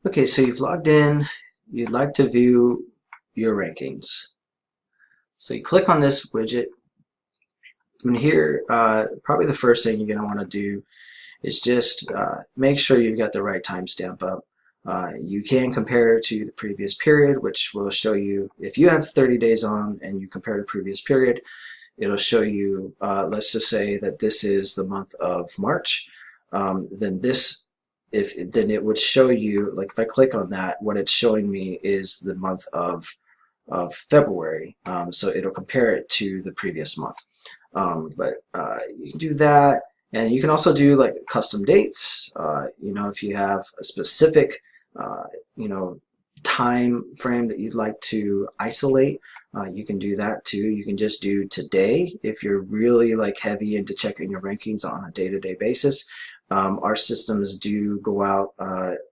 Okay, so you've logged in, you'd like to view your rankings. So you click on this widget, and here, probably the first thing you're going to want to do is just make sure you've got the right timestamp up. You can compare to the previous period, which will show you, if you have 30 days on and you compare to previous period, it'll show you, let's just say that this is the month of March, then then it would show you, like if I click on that, what it's showing me is the month of February. So it'll compare it to the previous month. But you can do that, and you can also do like custom dates. If you have a specific time frame that you'd like to isolate, you can do that too. You can just do today if you're really like heavy into checking your rankings on a day-to-day basis. Our systems do go out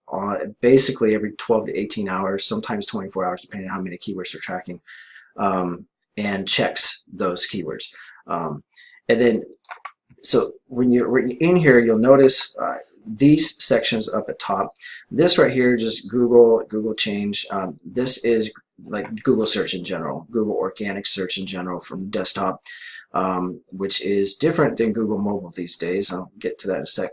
on basically every 12 to 18 hours, sometimes 24 hours, depending on how many keywords they're tracking, and checks those keywords. And then, so when you're in here, you'll notice these sections up at top. This right here, just Google change. This is like Google search in general, Google organic search in general from desktop, which is different than Google mobile these days. I'll get to that in a sec.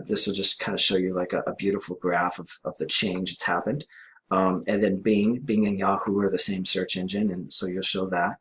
This will just kind of show you like a beautiful graph of the change that's happened. And then Bing and Yahoo are the same search engine, and so you'll show that.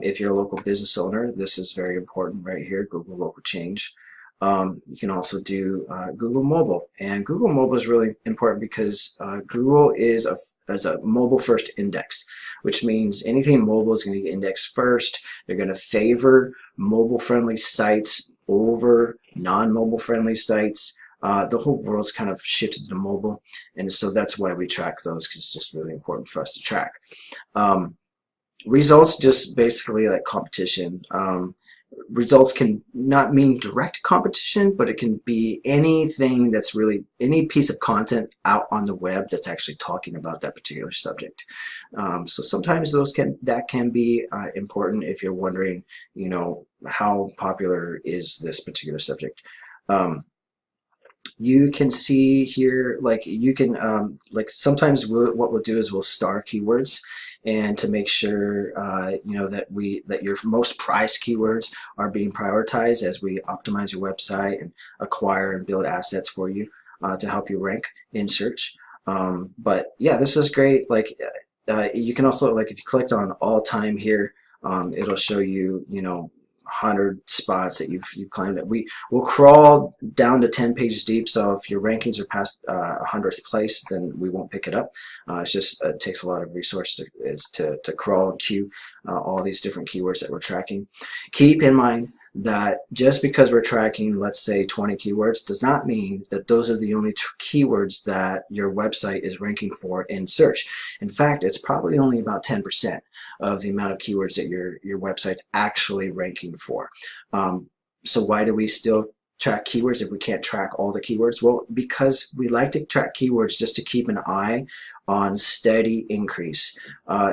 If you're a local business owner, this is very important right here, Google local change. You can also do Google mobile, and Google mobile is really important because Google is a mobile first index, which means anything mobile is going to get indexed first. They're going to favor mobile friendly sites over non-mobile friendly sites. The whole world's kind of shifted to mobile, and so that's why we track those, because it's just really important for us to track. Results, just basically like competition. Results can not mean direct competition, but it can be anything that's really, any piece of content out on the web that's actually talking about that particular subject. So sometimes that can be important if you're wondering, how popular is this particular subject. You can see here, like you can, like sometimes what we'll do is we'll star keywords, and to make sure that your most prized keywords are being prioritized as we optimize your website and acquire and build assets for you to help you rank in search. But yeah, this is great. Like you can also, like if you clicked on all time here, it'll show you 100 spots that you've climbed. We will crawl down to 10 pages deep, so if your rankings are past 100th place, then we won't pick it up. It's just it takes a lot of resource to crawl and queue all these different keywords that we're tracking. Keep in mind that just because we're tracking, let's say 20 keywords, does not mean that those are the only keywords that your website is ranking for in search. In fact, it's probably only about 10% of the amount of keywords that your website's actually ranking for. So why do we still track keywords if we can't track all the keywords? Well, because we like to track keywords just to keep an eye on steady increase.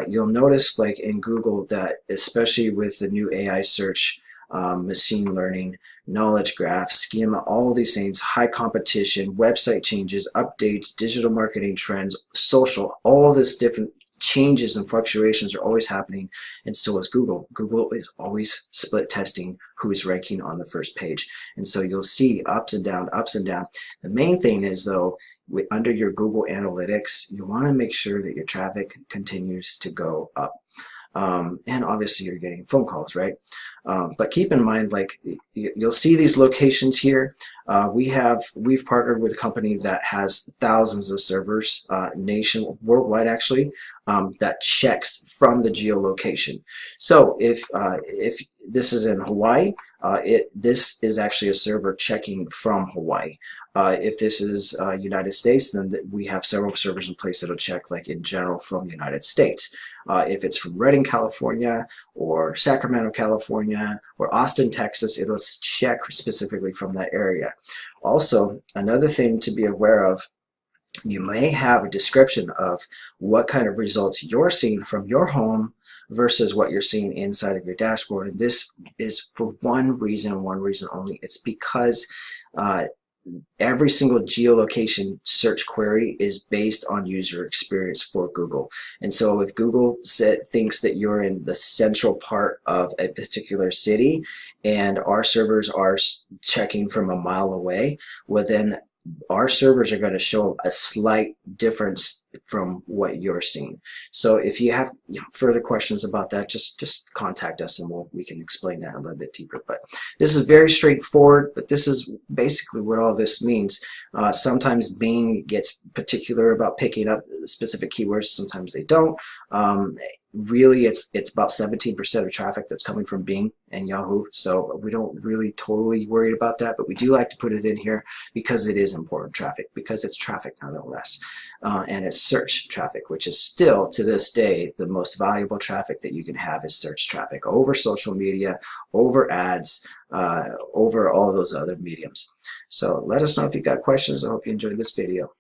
You'll notice, like in Google, that especially with the new AI search, machine learning, knowledge graph, schema, all these things, high competition, website changes, updates, digital marketing trends, social, all this different changes and fluctuations are always happening, and so is Google. Google is always split testing who's ranking on the first page, and so you'll see ups and down, ups and down. The main thing is, though, under your Google Analytics, you want to make sure that your traffic continues to go up. And obviously you're getting phone calls, right? But keep in mind, like you'll see these locations here. We've partnered with a company that has thousands of servers, worldwide actually, that checks from the geolocation. So if this is in Hawaii, this is actually a server checking from Hawaii. If this is United States, then we have several servers in place that'll check, like in general, from the United States. If it's from Redding, California, or Sacramento, California, or Austin, Texas, it'll check specifically from that area. Also, another thing to be aware of, you may have a description of what kind of results you're seeing from your home versus what you're seeing inside of your dashboard. And this is for one reason only. It's because every single geolocation search query is based on user experience for Google. And so if Google thinks that you're in the central part of a particular city and our servers are checking from a mile away, well then our servers are going to show a slight difference from what you're seeing. So if you have further questions about that, just contact us and we can explain that a little bit deeper. But this is very straightforward, but this is basically what all this means. Sometimes Bing gets particular about picking up specific keywords, sometimes they don't. Really it's about 17% of traffic that's coming from Bing and Yahoo, so we don't really totally worry about that, but we do like to put it in here because it is important traffic, because it's traffic nonetheless, and it's search traffic, which is still to this day the most valuable traffic that you can have is search traffic over social media, over ads, over all those other mediums. So let us know if you've got questions. I hope you enjoyed this video.